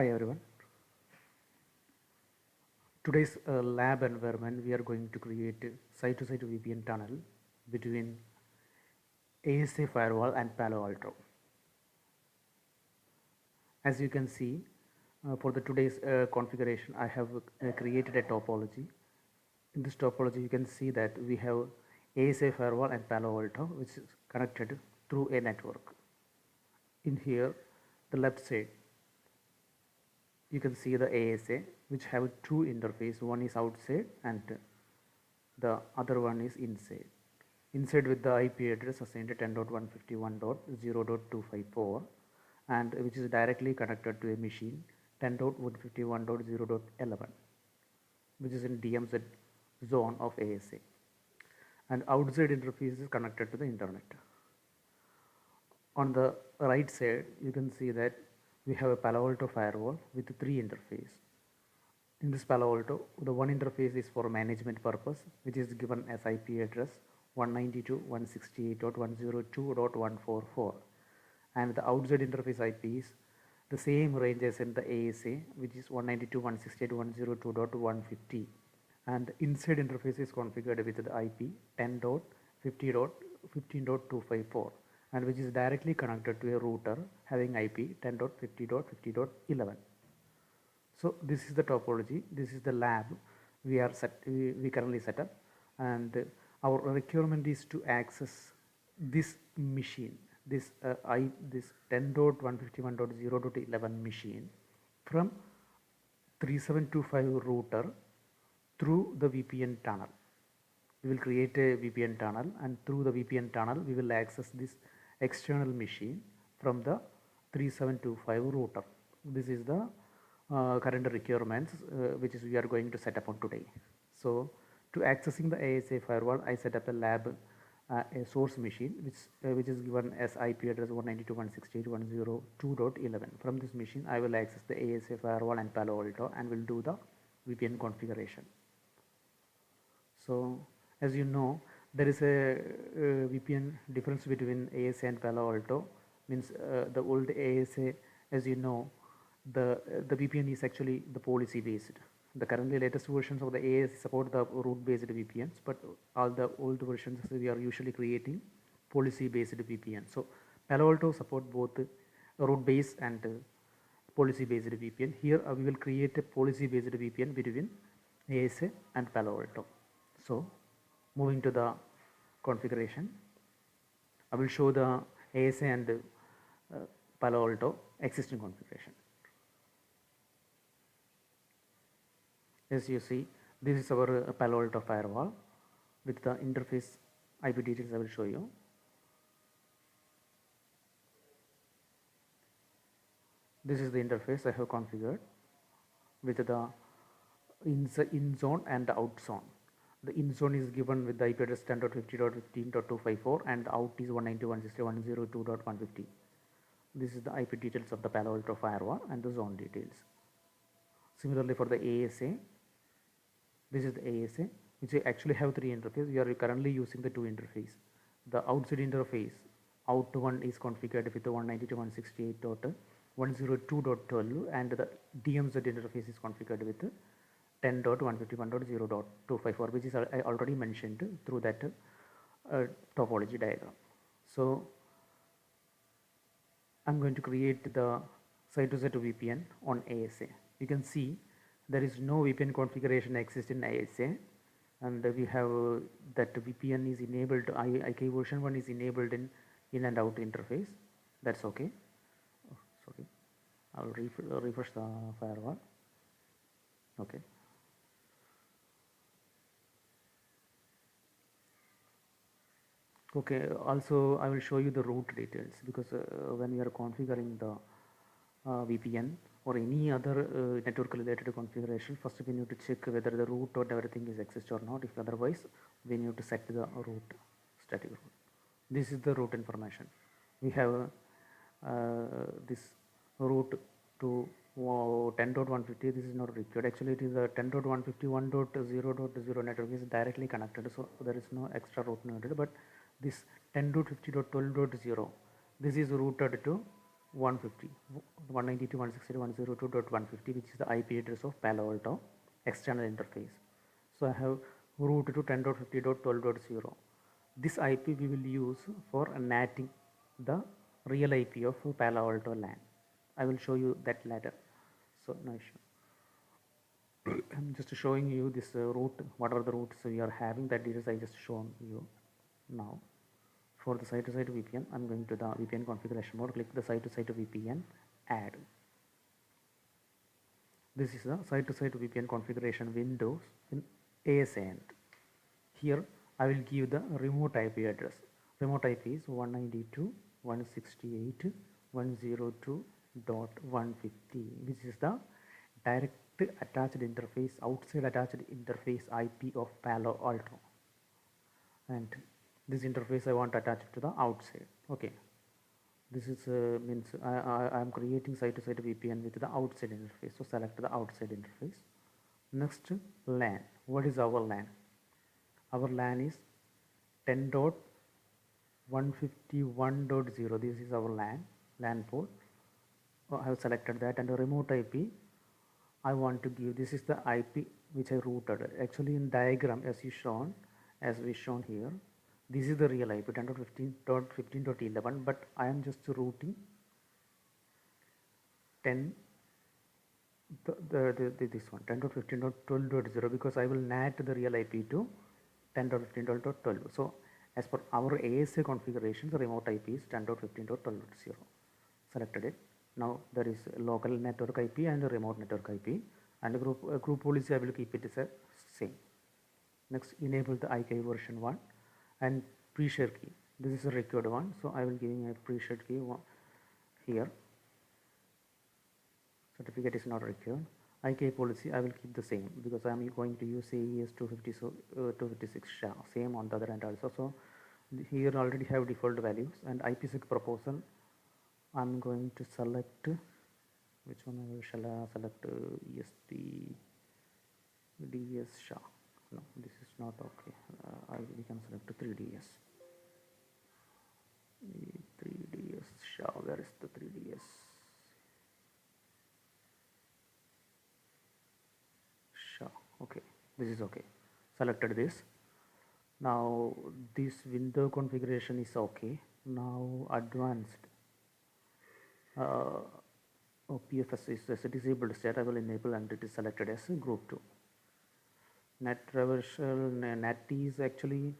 Hi everyone. Today's lab environment, we are going to create a site-to-site VPN tunnel between ASA Firewall and Palo Alto. As you can see, for the today's configuration, I have created a topology. In this topology, you can see that we have ASA Firewall and Palo Alto, which is connected through a network. In here, the left side, you can see the ASA, which have two interface. One is outside and the other one is inside. Inside with the IP address assigned to 10.151.0.254 and which is directly connected to a machine 10.151.0.11, which is in DMZ zone of ASA. And outside interface is connected to the internet. On the right side, you can see that we have a Palo Alto firewall with three interfaces. In this Palo Alto, the one interface is for management purpose, which is given as IP address 192.168.102.144, and the outside interface IP is the same range as in the ASA, which is 192.168.102.150, and inside interface is configured with the IP 10.50.15.254, and which is directly connected to a router having IP 10.50.50.11. So this is the topology. This is the lab we currently set up, and our requirement is to access this machine, this 10.151.0.11 machine from 3725 router through the VPN tunnel. We will create a VPN tunnel, and through the VPN tunnel we will access this external machine from the 3725 router. This is the current requirements which is we are going to set up on today. So to accessing the ASA firewall, I set up a lab a source machine which is given as IP address 192.168.102.11. From this machine I will access the ASA firewall and Palo Alto and will do the VPN configuration. So as you know, there is a VPN difference between ASA and Palo Alto. Means the old ASA, as you know, the VPN is actually the policy based. The currently latest versions of the ASA support the root based VPNs, but all the old versions we are usually creating policy based VPN. So Palo Alto support both root based and policy based VPN. Here we will create a policy based VPN between ASA and Palo Alto. So moving to the configuration, I will show the ASA and Palo Alto existing configuration. As you see, this is our Palo Alto firewall with the interface IP details I will show you. This is the interface I have configured with the in zone and the out zone. The in zone is given with the IP address 10.50.15.254 and the out is 192.168.102.150. This is the IP details of the Palo Alto firewall and the zone details. Similarly for the ASA, this is the ASA, which actually have three interfaces. We are currently using the two interface. The outside interface, out one is configured with the 192.168.102.12 and the DMZ interface is configured with 10.151.0.254, which is I already mentioned through that topology diagram. So I'm going to create the site-to-site VPN on ASA. You can see there is no VPN configuration exists in ASA, and we have that VPN is enabled. IK version 1 is enabled in and out interface. That's okay. Oh, sorry, I'll refresh the firewall. Okay. Okay, also I will show you the route details, because when you are configuring the VPN or any other network related configuration, first we need to check whether the route or everything is exists or not. If otherwise, we need to set the route, static route. This is the route information. We have this route to 10.150. This is not required. Actually, it is a 10.151.0.0 network is directly connected, so there is no extra route needed. But this 10.50.12.0, this is routed to 150, 192.168.102.150, which is the IP address of Palo Alto external interface. So I have route to 10.50.12.0. This IP we will use for NATing the real IP of Palo Alto LAN. I will show you that later. So no issue. I'm just showing you this route, what are the routes we are having, that details I just shown you now. For the site-to-site VPN, I'm going to the VPN configuration mode, click the site-to-site VPN, add. This is the site-to-site VPN configuration windows in ASA. Here I will give the remote IP address. Remote IP is 192.168.102.150, which is the direct attached interface, outside attached interface IP of Palo Alto. And this interface I want to attach it to the outside. Okay, this is means I am creating site-to-site VPN with the outside interface. So select the outside interface. Next, LAN. What is our LAN? Our LAN is 10.151.0. This is our LAN port. I have selected that, and the remote IP I want to give. This is the IP which I routed. Actually, in diagram as we shown here, this is the real IP 10.15.11, but I am just routing 10 this one 10.15.12.0 because I will NAT the real IP to 10.15.12. So as per our ASA configuration, the remote IP is 10.15.12.0. Selected it. Now there is local network IP and the remote network IP, and the group policy I will keep it as a same. Next, enable the IK version 1 and pre-share key. This is a required one, so I will giving a pre-shared key here. Certificate is not required. IK policy I will keep the same because I am going to use AES 256 SHA, same on the other end also. So here already have default values, and IPsec proposal I'm going to select which one shall I select ESP DS SHA. No, this is not okay. We can select 3DS. 3DS SHA. Where is the 3DS? SHA. Okay, this is okay. Selected this. Now this window configuration is okay. Now advanced. PFS is a disabled state. I will enable, and it is selected as group 2. NAT traversal NAT is actually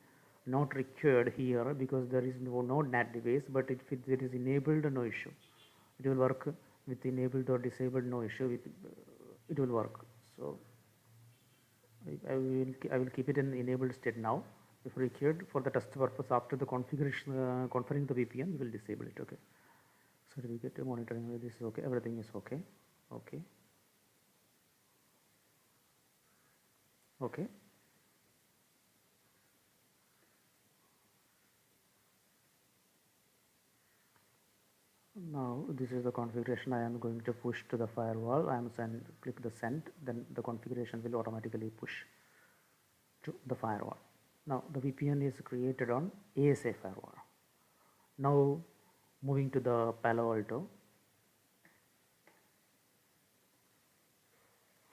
not required here because there is no NAT device, but if it is enabled, no issue. It will work with enabled or disabled, no issue. It will work. So I will keep it in enabled state now. If required for the test purpose, after the configuration configuring the VPN, we will disable it. Okay. Certificate monitoring, this is okay. Everything is okay. Okay. Okay. Now this is the configuration I am going to push to the firewall. I am click the send, then the configuration will automatically push to the firewall. Now the VPN is created on ASA Firewall. Now moving to the Palo Alto.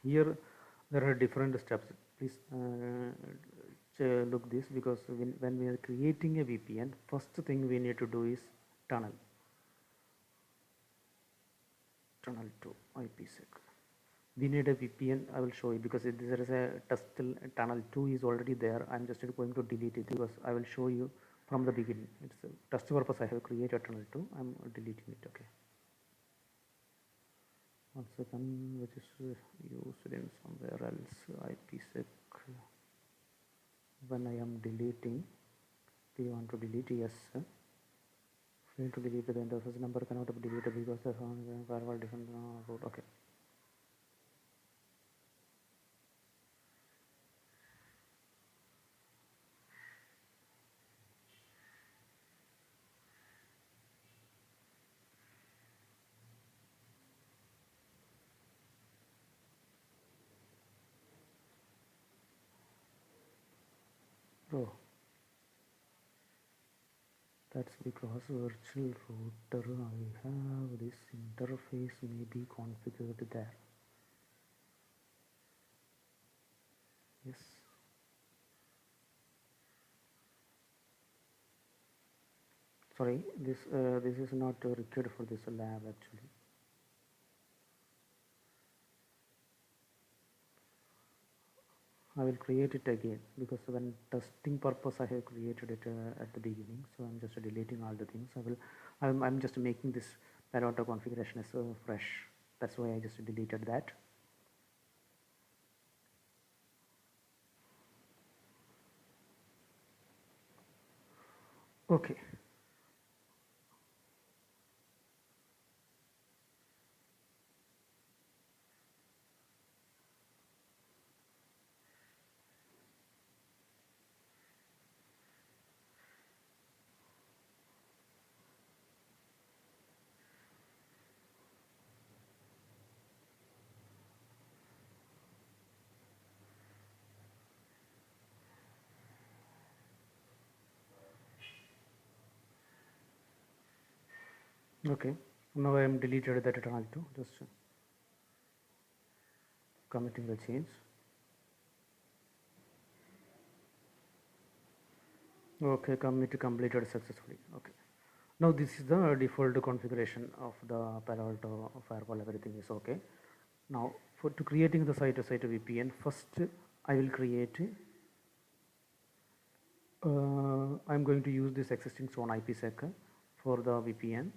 Here there are different steps. Please look this, because when we are creating a VPN, first thing we need to do is tunnel to IPsec. We need a VPN. I will show you because there is a test tunnel 2 is already there. I'm just going to delete it because I will show you from the beginning. It's a test purpose. I have created tunnel 2. I'm deleting it. Okay. 1 second, which is used in somewhere else. IPsec. When I am deleting, do you want to delete? Yes. Fail to delete the interface number cannot be deleted because the firewall different route. Okay. Oh. That's because virtual router I have this interface may be configured there. Yes. Sorry, this is not required for this lab actually. I will create it again because when testing purpose I have created it at the beginning. So I'm just deleting all the things. I'm just making this Palo Alto configuration as fresh. That's why I just deleted that. Okay. Okay. Now I am deleted that tunnel too. Just committing the change. Okay, commit completed successfully. Okay. Now this is the default configuration of the Palo Alto firewall. Everything is okay. Now for to creating the site-to-site VPN, first I will create. I'm going to use this existing zone IPsec for the VPN.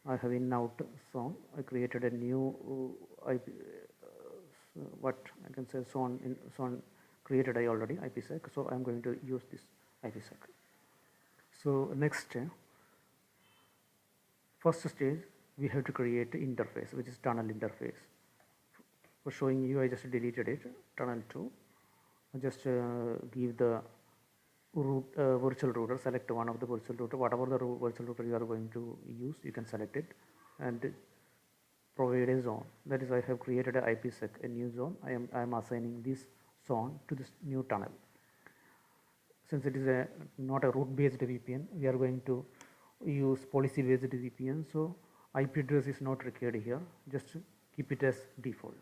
I have in out zone. I created a new IP, what I can say zone in zone created I already IPsec. So I'm going to use this IPsec. So next first stage we have to create interface, which is tunnel interface. For showing you, I just deleted it. Tunnel 2. I just give the root virtual router. Select one of the virtual router. Whatever the virtual router you are going to use, you can select it and provide a zone. That is, I have created a IPsec, a new zone. I am assigning this zone to this new tunnel. Since it is not a root-based VPN, we are going to use policy-based VPN. So IP address is not required here. Just keep it as default.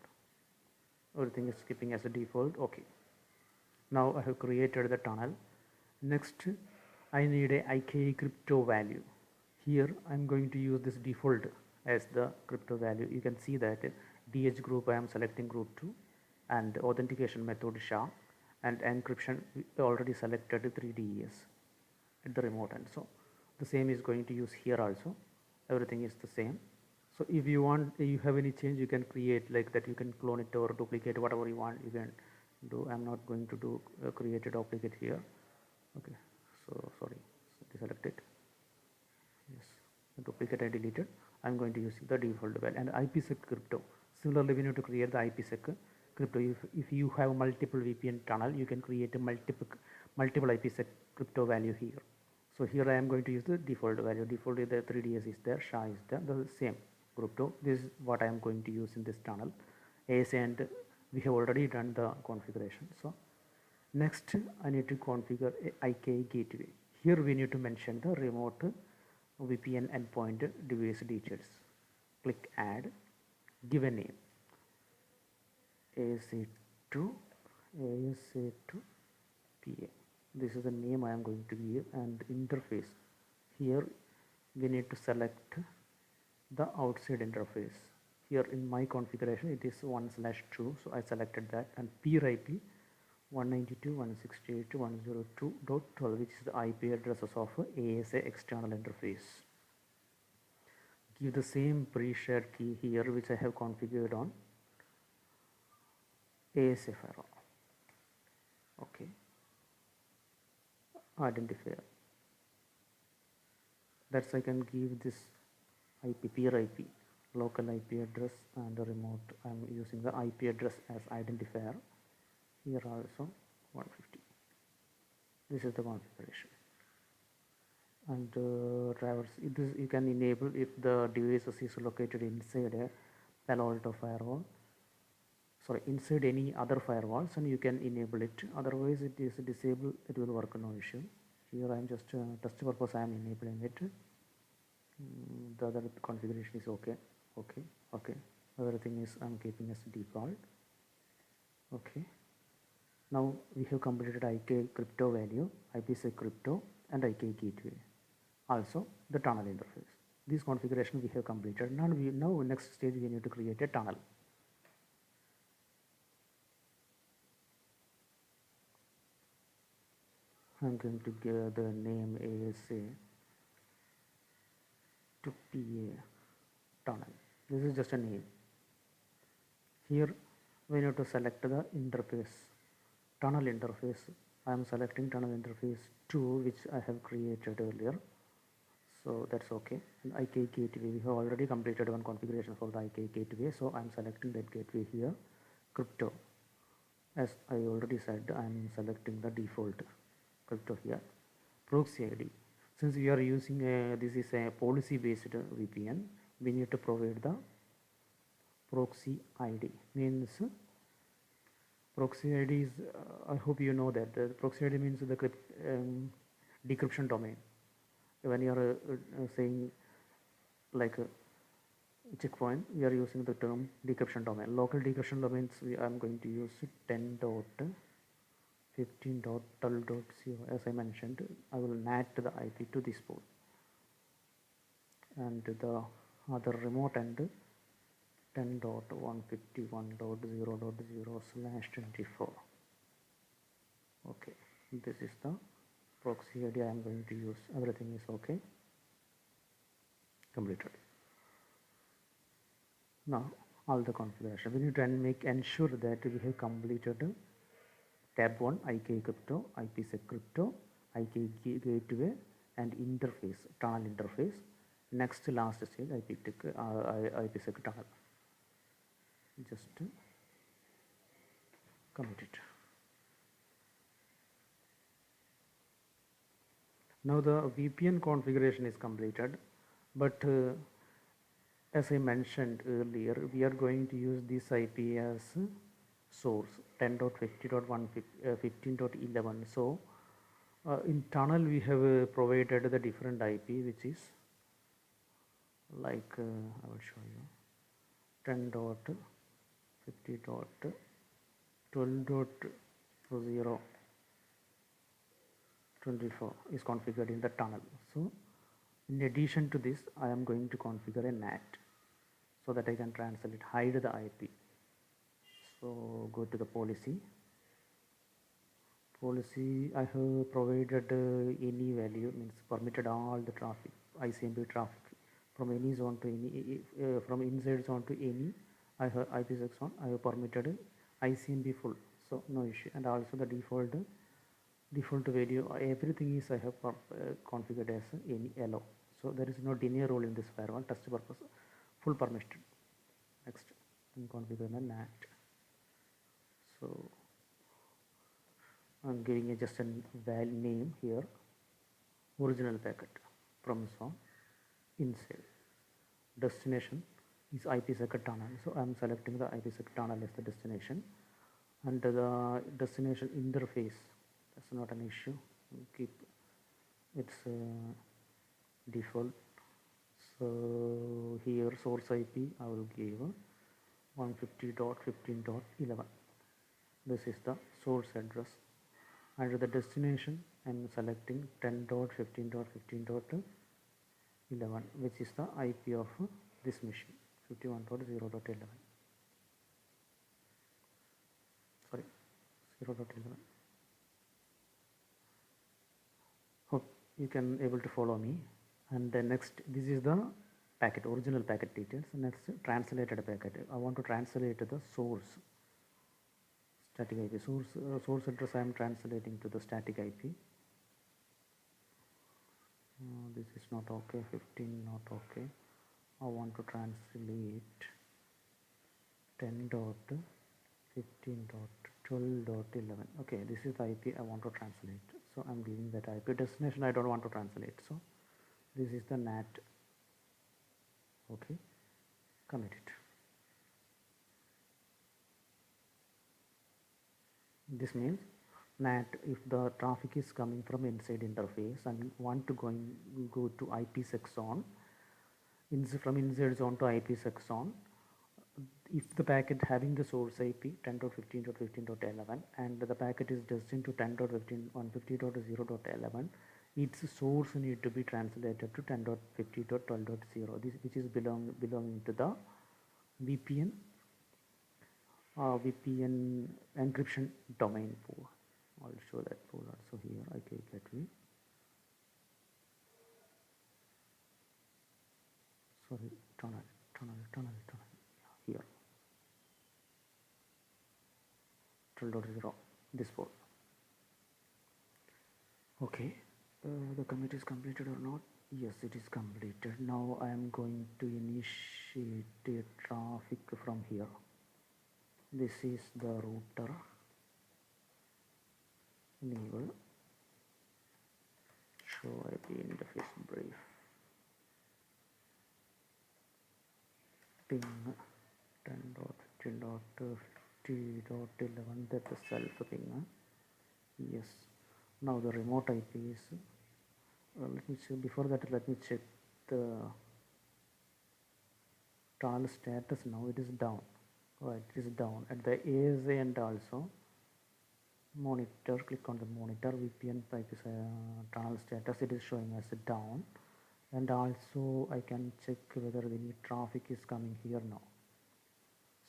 Everything is keeping as a default. Okay. Now I have created the tunnel. Next, I need a IKE crypto value. Here I am going to use this default as the crypto value. You can see that DH group I am selecting group 2 and authentication method SHA and encryption we already selected 3DES at the remote end. So the same is going to use here also. Everything is the same. So if you want, you have any change, you can create like that. You can clone it or duplicate whatever you want. You can do. I'm not going to do create a duplicate here. Okay. So sorry. So deselect it. Yes. The duplicate I deleted. I'm going to use the default value and IPsec crypto. Similarly, we need to create the IPsec crypto. If you have multiple VPN tunnel, you can create a multiple IPsec crypto value here. So here I am going to use the default value. Default the 3DS is there, SHA is there, the same crypto. This is what I am going to use in this tunnel. ASA and we have already done the configuration. So next I need to configure a IKE gateway. Here we need to mention the remote VPN endpoint device details. Click add, give a name. ASA2 PA. This is the name I am going to give and interface. Here we need to select the outside interface. Here in my configuration it is 1/2, so I selected that, and peer IP 192.168.102.12, which is the IP addresses of ASA external interface. Give the same pre-shared key here which I have configured on ASA Firewall. Okay. Identifier. That's I can give this IP, peer IP, local IP address and the remote. I'm using the IP address as identifier. Here also 150. This is the configuration. And drivers, this you can enable if the device is located inside a Palo Alto firewall. Sorry, inside any other firewalls, and you can enable it. Otherwise, it is disabled. It will work no issue. Here I am just test purpose I am enabling it. The other configuration is okay. Everything is I'm keeping as default. Okay. Now we have completed IK crypto value, IPsec crypto, and IK gateway. Also the tunnel interface. This configuration we have completed. Now next stage we need to create a tunnel. I'm going to give the name ASA to PA tunnel. This is just a name. Here we need to select the interface, tunnel interface. I am selecting tunnel interface 2, which I have created earlier. So that's okay. And IK gateway, we have already completed one configuration for the IK gateway. So I'm selecting that gateway here. Crypto, as I already said, I'm selecting the default crypto here. Proxy ID, since we are using this is a policy based VPN, we need to provide the proxy ID. Means proxy ID is I hope you know that the proxy ID means the decryption domain. When you are saying like checkpoint, we are using the term decryption domain. Local decryption domains I am going to use 10.15.12.0. as I mentioned. I will NAT the IP to this port, and the other remote end 10.151.0.0/24. Okay, this is the proxy ID I am going to use. Everything is okay. Completed. Now all the configuration we need to ensure that we have completed tab 1 IK crypto, IPsec crypto, IK gateway, and interface, tunnel interface. Next last stage IPsec tunnel. Just commit it. Now the VPN configuration is completed, but as I mentioned earlier, we are going to use this IP as source 10.50.15.11. So in tunnel we have provided the different IP, which is like I will show you 10.50.12.0.24 is configured in the tunnel. So in addition to this, I am going to configure a NAT so that I can translate, hide the IP. So go to the policy. I have provided any value, means permitted all the traffic, ICMP traffic from any zone to any, from inside zone to any. I have IPsec zone. I have permitted ICMP full, so no issue. And also the default value, everything is I have configured as any allow. So there is no deny rule in this firewall. Test purpose, full permission. Next, and configure the NAT. So I'm giving just a val name here. Original packet from zone inside. Destination is IPsec tunnel. So I'm selecting the IPsec tunnel as the destination, and the destination interface, that's not an issue. We'll keep its default. So here source IP I will give 150.15.11. This is the source address. Under the destination I am selecting 10.15.15.11, which is the IP of this machine, 51.0.11. Sorry, 0.11. Hope you can able to follow me. And then next, this is the packet, original packet details. Next, translated packet. I want to translate the source static IP. Source address I am translating to the static IP. This is not okay. 15 not okay. I want to translate 10.15.12.11. Okay, this is the IP I want to translate. So I'm giving that IP. Destination I don't want to translate. So this is the NAT. Okay, commit it. This means NAT, if the traffic is coming from inside interface and want to go to IPsec zone, from inside zone to IPsec zone, if the packet having the source IP 10.15.15.11 and the packet is destined to 10.15.150.0.11, its source need to be translated to 10.50.12.0, this which is belonging to the VPN VPN encryption domain pool. I'll show that pool also here. I click that way. Sorry, tunnel. Here, 12.0, this pool. Okay, the commit is completed or not? Yes, it is completed. Now I am going to initiate a traffic from here. This is the router. Enable. Show IP interface brief. Ping 10.15.50.11, that's the self ping. Yes. Now the remote IP is, let me check, before that let me check the tunnel status. Now it is down. Right, it is down at the ASA and also monitor. Click on the monitor. VPN pipe is tunnel status, it is showing as down, and also I can check whether any traffic is coming here now.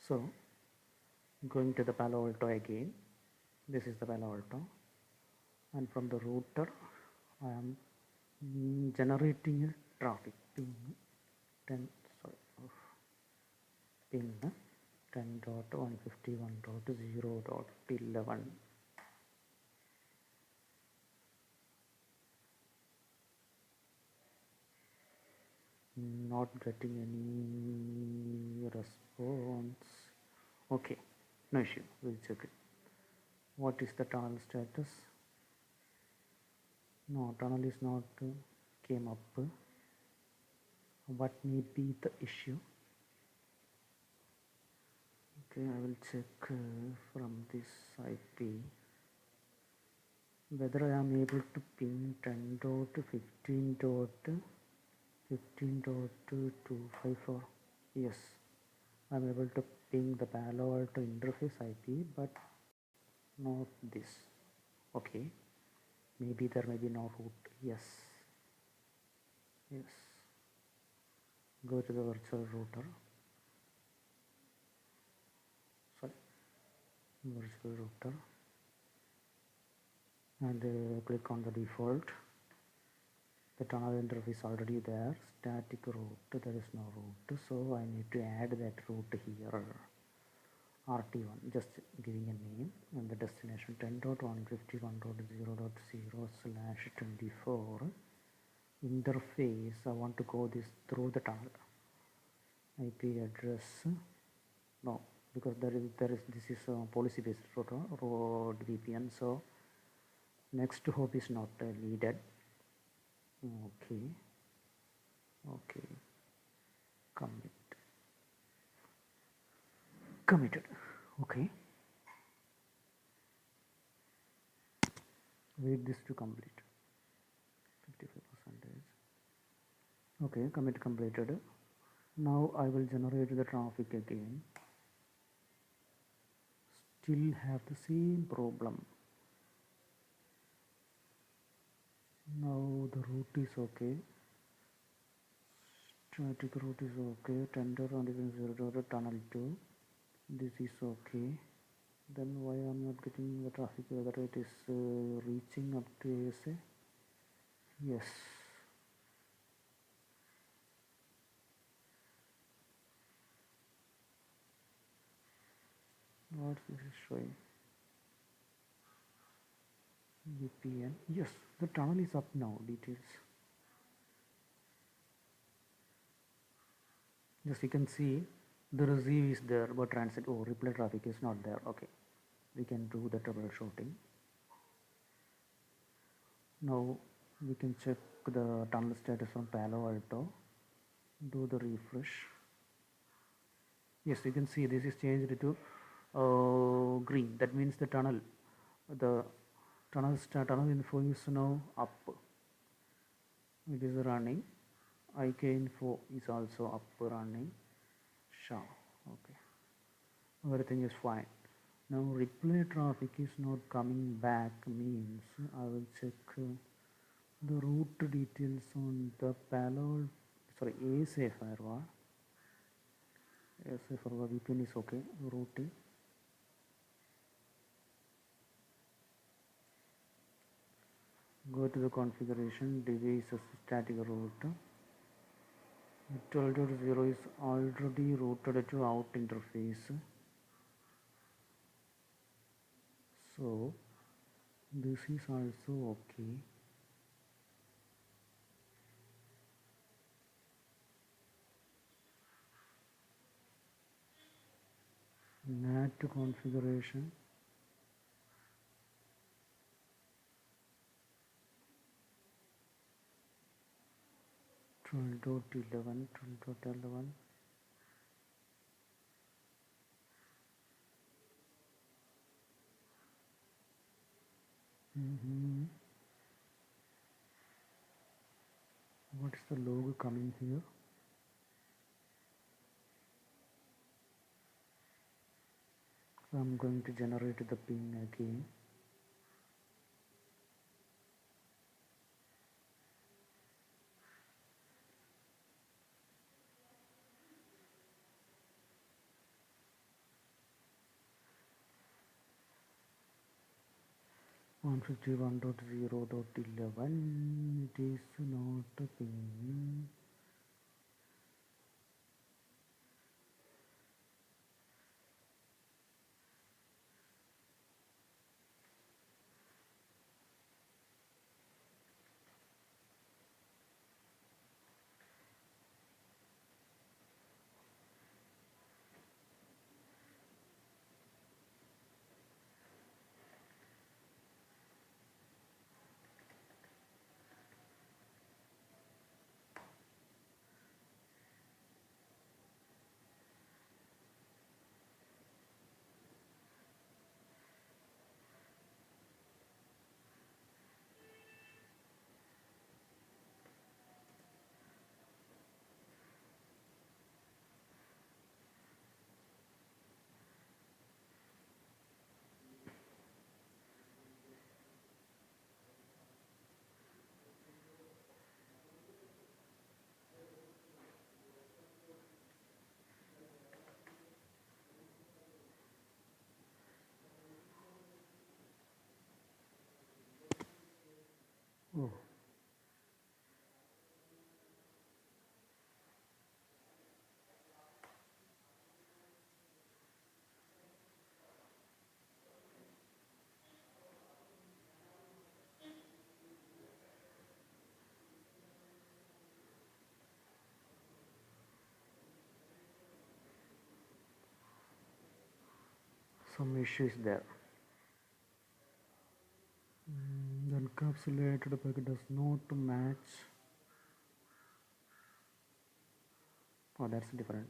So going to the Palo Alto again. This is the Palo Alto, and from the router I am generating a traffic ping 10 ping 10.151.0.11. Not getting any response. Okay, no issue, we'll check it. What is the tunnel status? No, tunnel is not came up. What may be the issue? Okay, I will check from this IP whether I am able to ping 10.15.15.254. Yes, I am able to ping the Palo Alto interface IP, but not this. Okay, maybe there may be no route. Yes, go to the virtual router. Virtual router, and click on the default. The tunnel interface already there. Static route, there is no route, so I need to add that route here. RT1, just giving a name, and the destination 10.151.0.0/24. Interface, I want to go this through the tunnel. IP address, no, because this is a policy based road VPN, so next hop is not needed. Okay, committed. Okay, wait this to complete. 55%. Okay, commit completed. Now I will generate the traffic again. Still have the same problem. Now the route is okay. Static route is okay. Tender on 0 tunnel 2. This is okay. Then why I am not getting the traffic? Whether it is reaching up to ASA? Yes. What this is showing? VPN. Yes, the tunnel is up now. Details. Just you can see the receive is there, but transit reply traffic is not there. Okay, we can do the troubleshooting. Now we can check the tunnel status on Palo Alto. Do the refresh. Yes, you can see this is changed to green. That means the tunnel, the tunnel info is now up. It is running. IK info is also up running. Sure. Okay. Everything is fine. Now replay traffic is not coming back means I will check the route details on the ASA firewall. ASA firewall VPN is okay. Routing. Go to the configuration, devices static route. 12.0 is already routed to out interface. So this is also okay. NAT configuration. 12.11. What is the logo coming here? So I'm going to generate the ping again. One 151.0.11. It is not a ping. Oh, some issues there. The encapsulated packet does not match. Oh, that's different.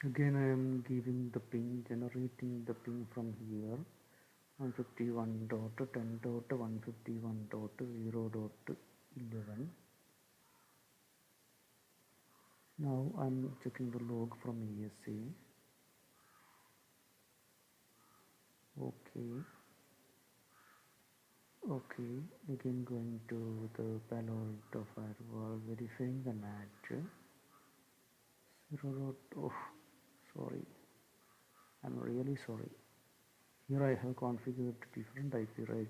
Again, I am giving the ping, generating the ping from here. 151.10.151.0.11. Now I'm checking the log from ASA. Okay. Okay. Again going to the Palo Alto Firewall, verifying the NAT. 0. Oh, sorry. I'm really sorry. Here I have configured different IP, right?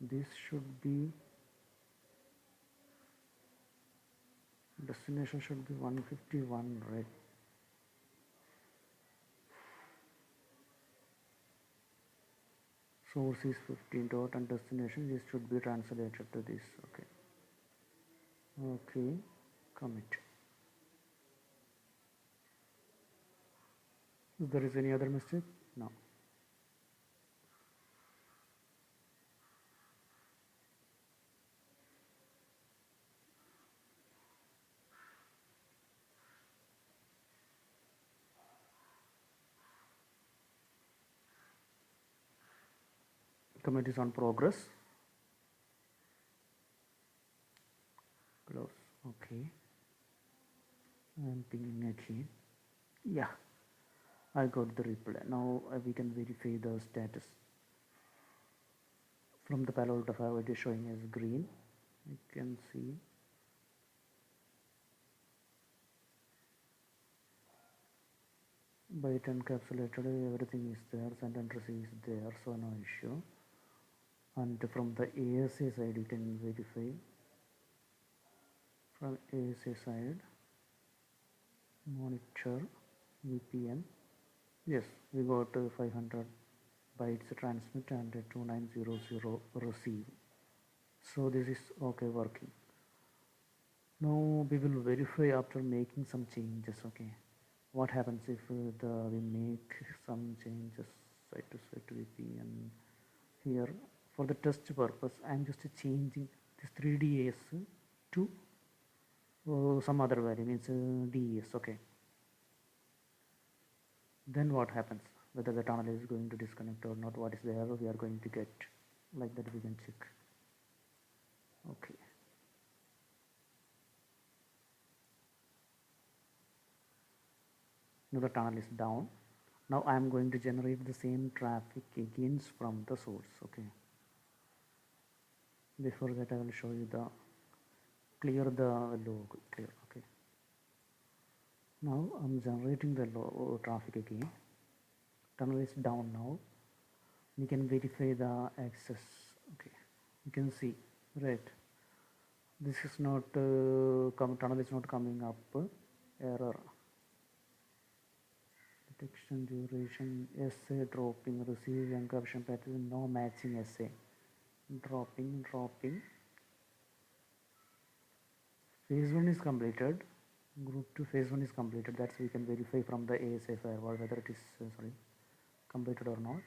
This should be, destination should be 151, right? Source is 15 dot and destination, this should be translated to this. Okay. Okay. Commit. If there is any other mistake? No. Commit is on progress. Close. Okay. I'm pinging again. Yeah, I got the reply. Now we can verify the status. From the Palo Alto Firewall, it is showing as green. You can see byte encapsulated, everything is there, send and receive is there, so no issue. And from the ASA side, you can verify. From ASA side, monitor VPN. Yes, we got 500 bytes transmit and 2900 receive. So this is okay working. Now we will verify after making some changes. Okay, what happens if we make some changes site to site VPN here for the test purpose? I'm just changing this 3ds to some other value, means DES. Okay, then what happens, whether the tunnel is going to disconnect or not, what is the error we are going to get, like that we can check. Okay, now the tunnel is down. Now I am going to generate the same traffic again from the source. Okay, before that I will show you the clear the log. Clear. Okay, now I'm generating the traffic again. Tunnel is down now. We can verify the access. Okay, you can see, right, this is not tunnel is not coming up. Error. Detection duration, SA dropping, receive encryption pattern, no matching SA. Dropping. Phase 1 is completed. Group 2 phase 1 is completed. That's we can verify from the ASA firewall whether it is completed or not.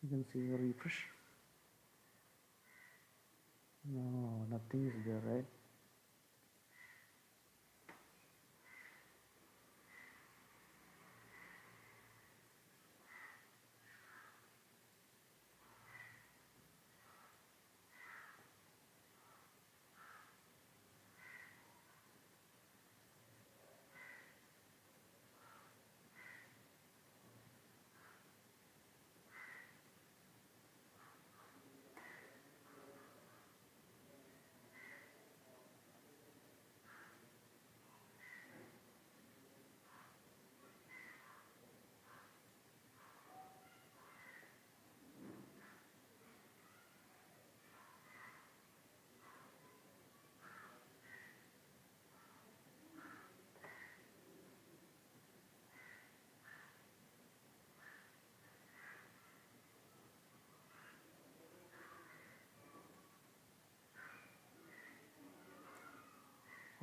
You can see the refresh. No, nothing is there, right?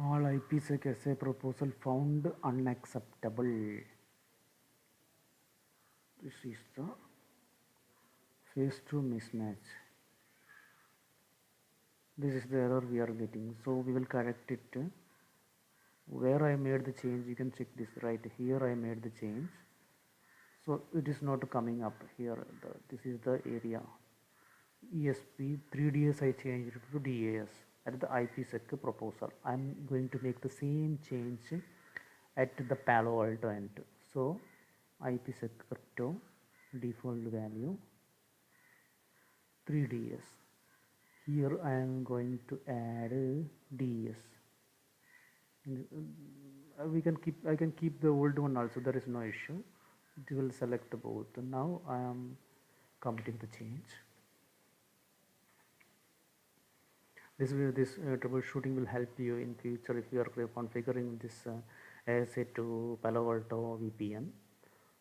All IPsec SA proposal found unacceptable. This is the phase 2 mismatch. This is the error we are getting, so we will correct it. Where I made the change, you can check this, right here I made the change, so it is not coming up here. This is the area. ESP 3DS I changed to DAS at the IPsec proposal. I'm going to make the same change at the Palo Alto NAT. So IPsec crypto default value 3DS. Here I am going to add DS. I can keep the old one also, there is no issue. It will select both. Now I am committing the change. This troubleshooting will help you in future if you are configuring this ASA to Palo Alto VPN.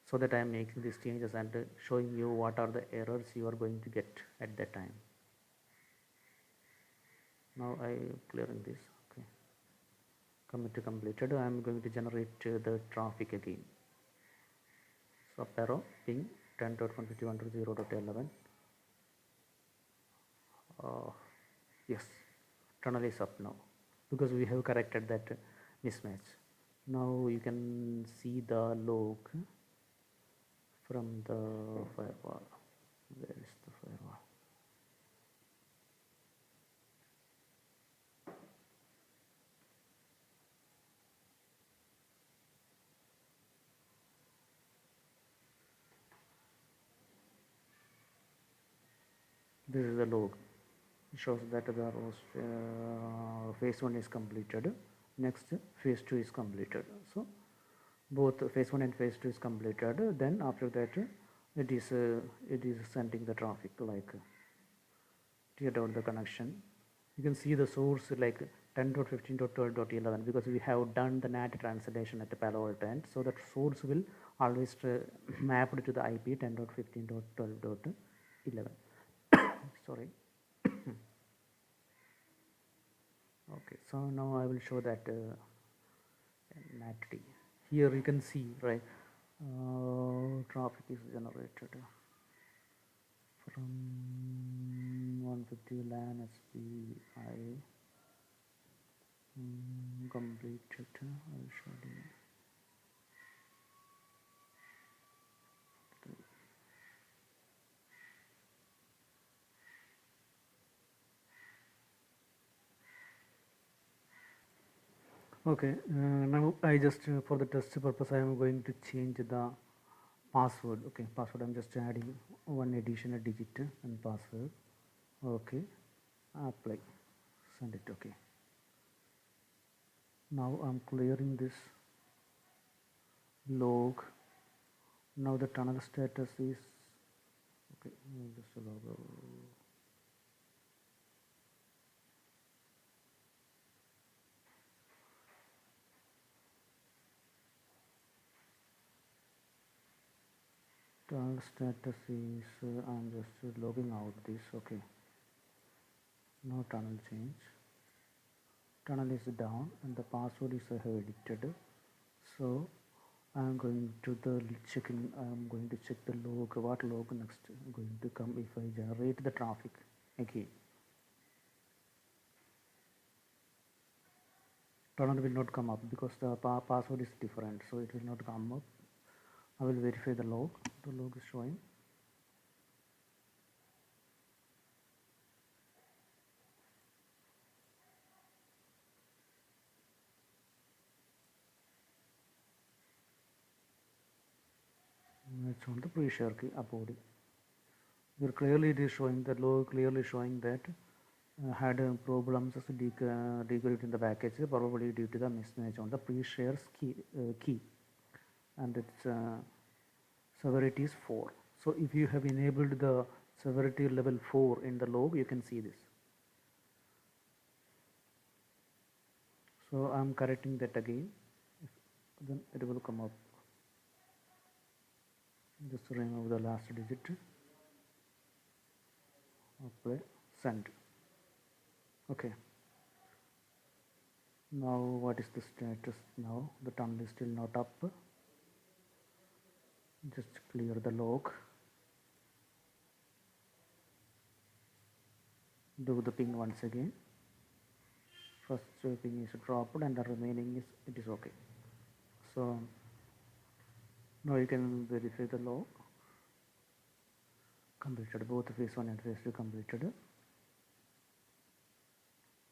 So that I am making these changes and showing you what are the errors you are going to get at that time. Now I clearing this. Okay, commit to completed. I am going to generate the traffic again. So arrow ping 10.151.0.11. Yes, tunnel is up now because we have corrected that mismatch. Now you can see the log from the firewall. Where is the firewall? This is the log. It shows that the phase 1 is completed. Next, phase 2 is completed. So both phase 1 and phase 2 is completed. Then after that, it is sending the traffic, like tear down the connection. You can see the source like 10.15.12.11 because we have done the NAT translation at the Palo Alto NAT. So that source will always mapped to the IP 10.15.12.11. Sorry. Okay, so now I will show that NAT. Here you can see, right, traffic is generated from 150 LAN SPI completed. I will show you. Okay, now I just for the test purpose I am going to change the password. Okay, password I'm just adding one additional digit and password. Okay, apply, send it. Okay, now I'm clearing this log. Now the tunnel status is okay. Just a log. Tunnel status is I'm just logging out this. Okay, no tunnel change. Tunnel is down and the password is I have edited. So I'm going to the checking. I'm going to check the log. What log next going to come if I generate the traffic again? Tunnel will not come up because the password is different, so it will not come up. I will verify the log. The log is showing. It's on the pre-share key uploading. Here clearly it is showing the log clearly showing that had problems decrypting the package probably due to the mismatch on the pre-shares key and its severity is 4. So if you have enabled the severity level 4 in the log, you can see this. So I'm correcting that again. Then it will come up. Just remove the last digit. Apply, send. Okay. Now what is the status now? The tunnel is still not up. Just clear the log. Do the ping once again. First ping is dropped and the remaining is it is okay. So now you can verify the log. Completed both phase 1 and phase 2 completed.